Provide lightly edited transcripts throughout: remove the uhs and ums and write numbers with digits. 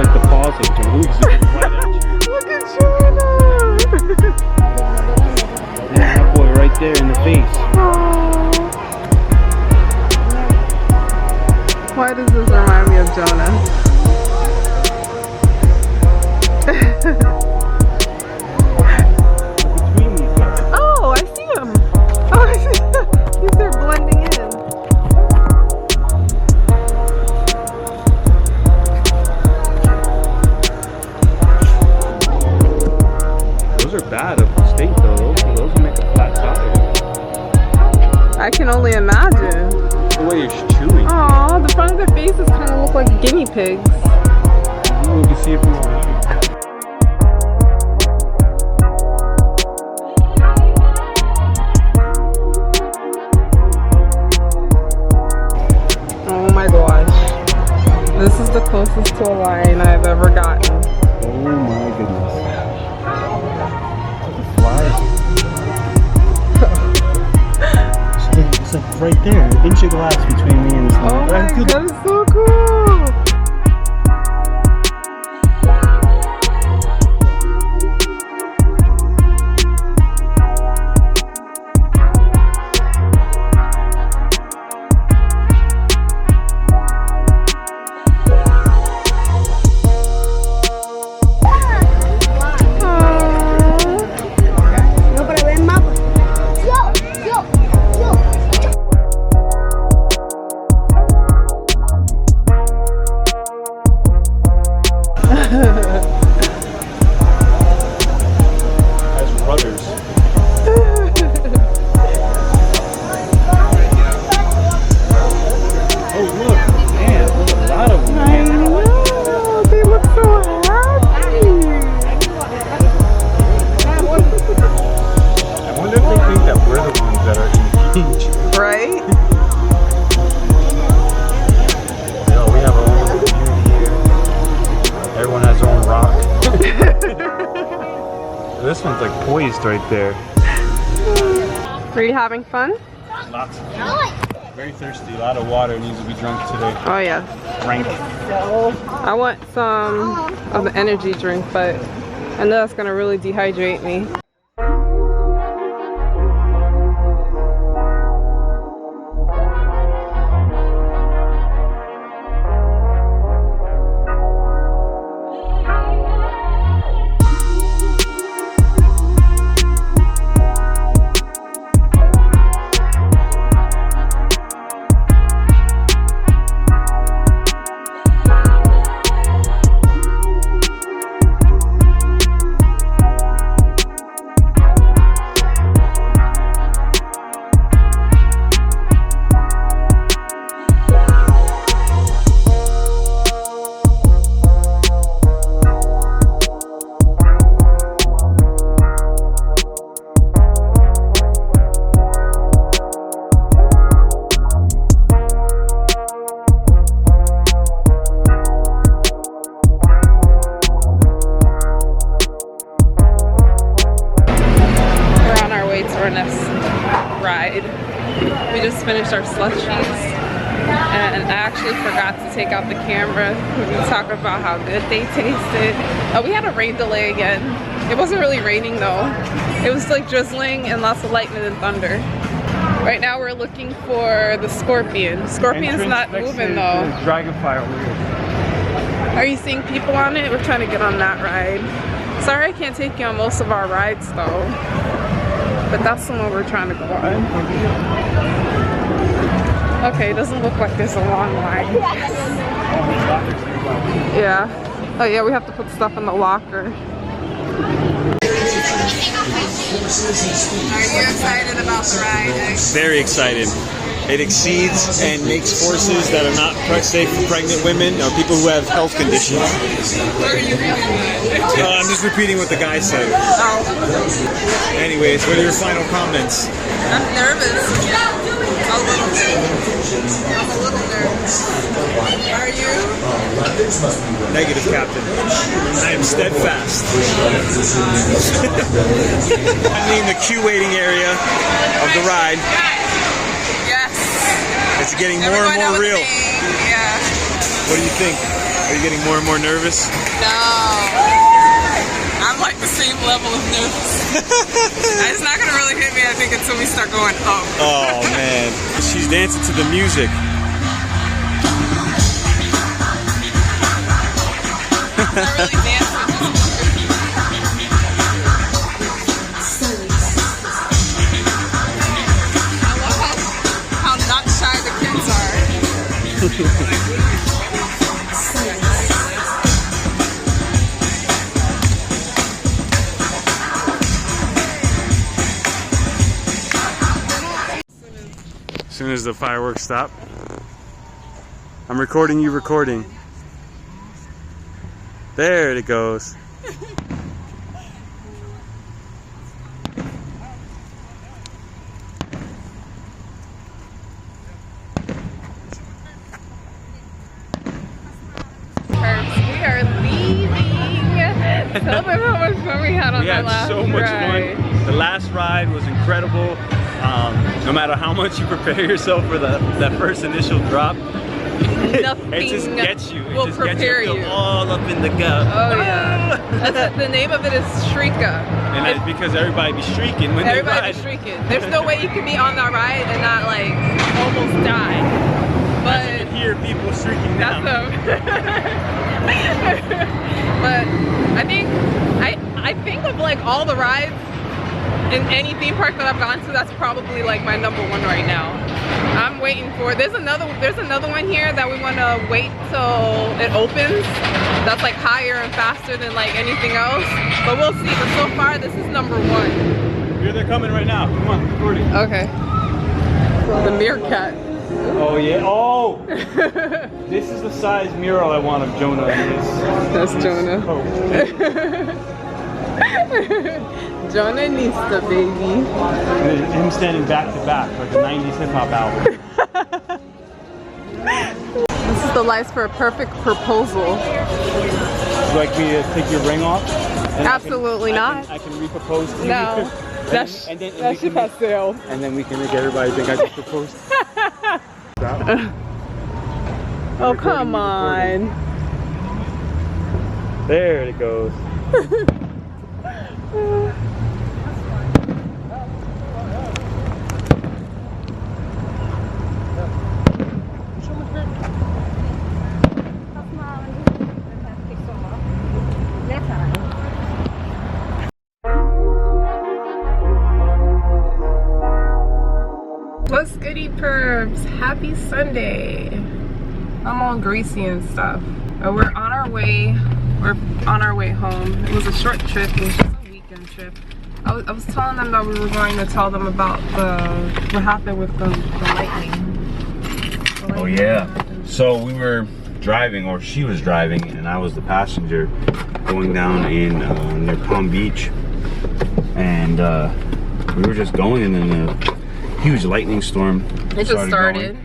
like the paws of the moves right at you. Look at Jonah! Yeah, that boy right there in the face. Why does this remind me of Jonah? Between these guys. Oh, I see him. Oh, I see him. He's there blending in. Those are bad up the state though. Those make a flat tire. I can only imagine. The way you're chewing. Aw, the front of their faces kind of look like guinea pigs. We can see it from behind. Oh my gosh. This is the closest to a lion I've ever gotten. Oh my goodness. The flies. It's like right there, an inch of glass between me and this thing. Oh my god, that's so cool! Has rudders. Oh look, man, there's a lot of them. I know, they look so happy. I wonder if they think that we're the ones that are engaged. Right? You know, we have our own community here. Everyone has their own rock. This one's like poised right there. Are you having fun? Lots of fun. Very thirsty. A lot of water needs to be drunk today. Oh yeah. Drink. I want some of the energy drink, but I know that's gonna really dehydrate me. We just finished our slushies and I actually forgot to take out the camera. We talked about how good they tasted. Oh, we had a rain delay again. It wasn't really raining though. It was like drizzling and lots of lightning and thunder. Right now we're looking for the scorpion. Scorpion's not moving though. Dragonfly over here. Are you seeing people on it? We're trying to get on that ride. Sorry I can't take you on most of our rides though. But that's the one we're trying to go on. Okay, it doesn't look like there's a long line. Yeah. Oh yeah, we have to put stuff in the locker. Are you excited about the ride? Very excited. It exceeds and makes forces that are not safe for pregnant women or people who have health conditions. I'm just repeating what the guy said. Oh. Anyways, what are your final comments? I'm nervous. I'm a little nervous. Are you? Negative, Captain. I am steadfast. I'm in the queue waiting area of the ride. Yes. It's getting more and more real. Yeah. What do you think? Are you getting more and more nervous? No. I'm like the same level of nervous. It's not gonna really hit me, I think, until we start going up. Oh man. She's dancing to the music. Not really dancing. I love how not shy the kids are. As soon as the fireworks stop. I'm recording you recording. There it goes. We are leaving. Tell them how much fun we had on the last ride. We had so much fun. The last ride was incredible. No matter how much you prepare yourself for that first initial drop, Nothing it just gets you. It will just prepare gets you you all up in the gut. Oh yeah. The name of it is Shrika. And that's because everybody be shrieking when Everybody they ride. be shrieking. There's no way you can be on that ride and not like almost die. But you can hear people shrieking now. But I think of like all the rides in any theme park that I've gone to, that's probably like my #1 right now. I'm waiting for, there's another one here that we want to wait till it opens. That's like higher and faster than like anything else. But we'll see. But so far, this is #1. Here they're coming right now. Come on, recording. Okay. The meerkat. Oh yeah. Oh. This is the size mural I want of Jonah in this. That's Jonah. Jonah needs the baby. Him standing back to back like a 90s hip hop album. This is the lights for a perfect proposal. Would you like me to take your ring off? And Absolutely not. I can re-propose to you. No. That's ship has sailed. And then we can make everybody think I just proposed. Oh, come on. There it goes. What's goody perps? Happy Sunday. I'm all greasy and stuff. We're on our way home. It was a short trip. It was just a weekend trip. I was telling them that we were going to tell them about what happened with the lightning. Oh yeah. So we were driving, or she was driving, and I was the passenger, going down in near Palm Beach, and we were just going, and then a huge lightning storm. It just started.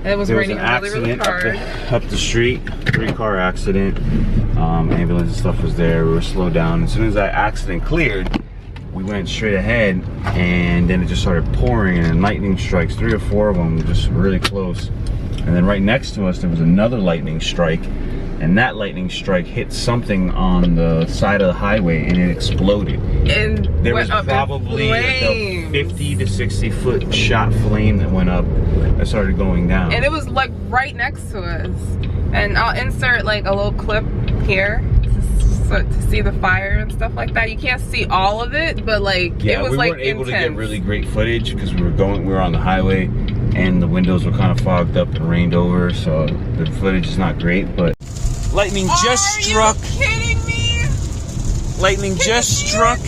And it was raining really hard. Up the street, 3-car accident. Ambulance and stuff was there. We were slowed down. As soon as that accident cleared, we went straight ahead, and then it just started pouring, and lightning strikes, 3 or 4 of them, just really close. And then right next to us, there was another lightning strike, and that lightning strike hit something on the side of the highway, and it exploded. And there was probably like a 50 to 60 foot shot flame that went up that started going down. And it was like right next to us. And I'll insert like a little clip here to see the fire and stuff like that. You can't see all of it, but like yeah, it was we like weren't able to get really great footage because we were on the highway, and the windows were kind of fogged up and rained over, so the footage is not great. But lightning just struck. Are you kidding me? Lightning just struck,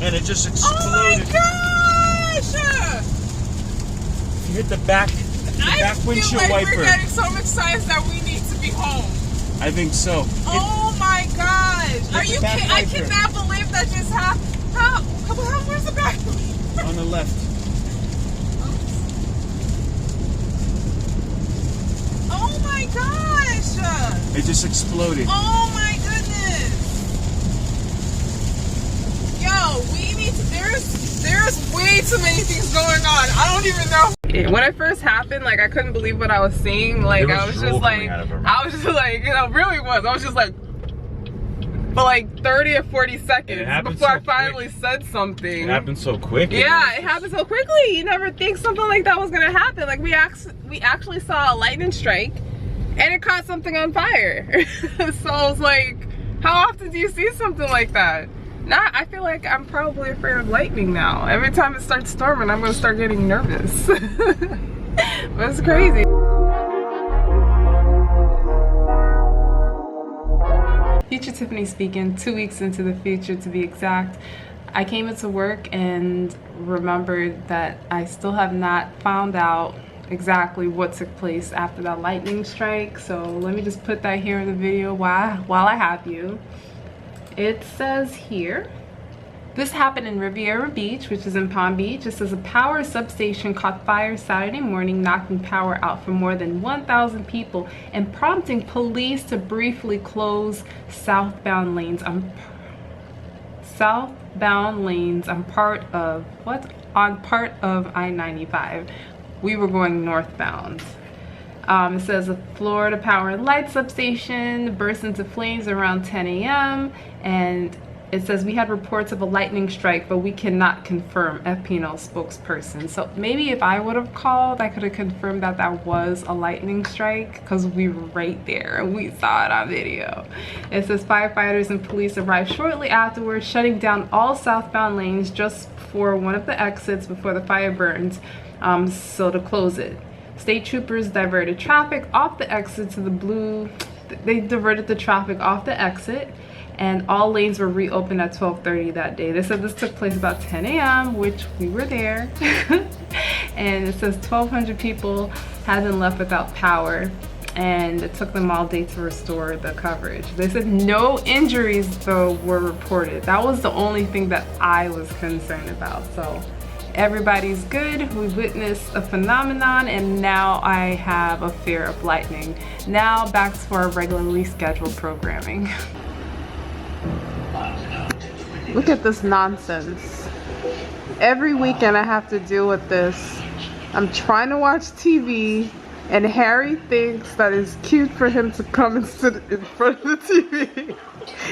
and it just exploded. Oh my gosh! You hit the back windshield I feel like wiper. we're getting so much signs that we need to be home. I think so. Oh my gosh! Are you kidding? I wiper. cannot believe that just happened. Where's the back? On the left. Oh my gosh! It just exploded. Oh my goodness! Yo, we need to. There's way too many things going on. I don't even know. When it first happened, like I couldn't believe what I was seeing. Like I was just like, it really was. I was just like, for like 30 or 40 seconds before I finally said something. It happened so quick. Yeah, it happened so quickly. You never think something like that was gonna happen. Like we actually saw a lightning strike, and it caught something on fire. So I was like, how often do you see something like that? Now I feel like I'm probably afraid of lightning now. Every time it starts storming, I'm gonna start getting nervous. But it's crazy. Future Tiffany speaking, 2 weeks into the future to be exact. I came into work and remembered that I still have not found out exactly what took place after that lightning strike. So let me just put that here in the video while I have you. It says here, this happened in Riviera Beach, which is in Palm Beach. It says a power substation caught fire Saturday morning, knocking power out for more than 1,000 people and prompting police to briefly close southbound lanes on part of I-95. We were going northbound. It says a Florida Power and Light substation burst into flames around 10 a.m. and it says we had reports of a lightning strike, but we cannot confirm, FP&O spokesperson. So maybe if I would have called, I could have confirmed that that was a lightning strike because we were right there and we saw it on video. It says firefighters and police arrived shortly afterwards, shutting down all southbound lanes just for one of the exits before the fire burns, so to close it. State troopers diverted traffic off the exit to the blue. They diverted the traffic off the exit, and all lanes were reopened at 12:30 that day. They said this took place about 10 a.m., which we were there. And it says 1,200 people had been left without power, and it took them all day to restore the coverage. They said no injuries, though, were reported. That was the only thing that I was concerned about. So everybody's good. We witnessed a phenomenon, and now I have a fear of lightning. Now back to our regularly scheduled programming. Look at this nonsense. Every weekend I have to deal with this. I'm trying to watch TV, and Harry thinks that it's cute for him to come and sit in front of the TV.